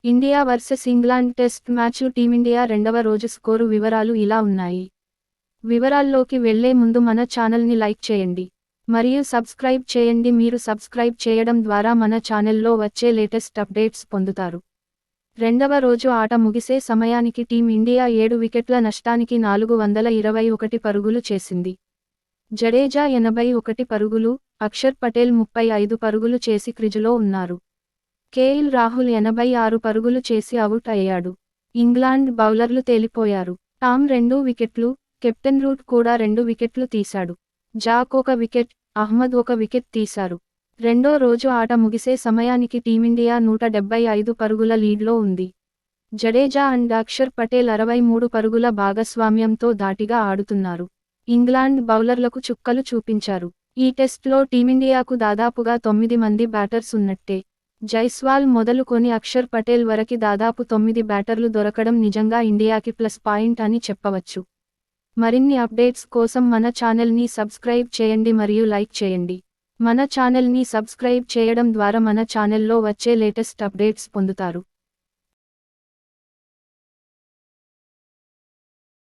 India versus England test మ్యాచ్లు team India రెండవ రోజు స్కోరు వివరాలు ఇలా ఉన్నాయి. వివరాల్లోకి వెళ్లే ముందు మన ఛానల్ని లైక్ చేయండి మరియు సబ్స్క్రైబ్ చేయండి. మీరు సబ్స్క్రైబ్ చేయడం ద్వారా మన ఛానల్లో వచ్చే లేటెస్ట్ అప్డేట్స్ పొందుతారు. రెండవ రోజు ఆట ముగిసే సమయానికి టీం ఇండియా 7 వికెట్ల నష్టానికి 421 పరుగులు చేసింది. జడేజా 81 పరుగులు, అక్షర్ పటేల్ 35 పరుగులు చేసి క్రీజులో ఉన్నారు. కేఎల్ రాహుల్ 86 పరుగులు చేసి అవుట్ అయ్యాడు. ఇంగ్లాండ్ బౌలర్లు తేలిపోయారు. టామ్ 2 వికెట్లు, కెప్టెన్ రూట్ కూడా 2 వికెట్లు తీశాడు. జాక్ 1 వికెట్, అహ్మద్ 1 వికెట్ తీశారు. రెండో రోజు ఆట ముగిసే సమయానికి టీమిండియా 175 పరుగుల లీడ్లో ఉంది. జడేజా అండ్ అక్షర్ పటేల్ 63 పరుగుల భాగస్వామ్యంతో ధాటిగా ఆడుతున్నారు. ఇంగ్లాండ్ బౌలర్లకు చుక్కలు చూపించారు. ఈ టెస్ట్లో టీమిండియాకు దాదాపుగా 9 మంది బ్యాటర్స్ ఉన్నట్టే. జైస్వాల్ మొదలుకొని అక్షర్ పటేల్ వరకి దాదాపు 9 బ్యాటర్లు దొరకడం నిజంగా ఇండియాకి ప్లస్ పాయింట్ అని చెప్పవచ్చు. మరిన్ని అప్డేట్స్ కోసం మన ఛానల్ని సబ్స్క్రైబ్ చేయండి మరియు లైక్ చేయండి. మన ఛానల్ని సబ్స్క్రైబ్ చేయడం ద్వారా మన ఛానల్లో వచ్చే లేటెస్ట్ అప్డేట్స్ పొందుతారు.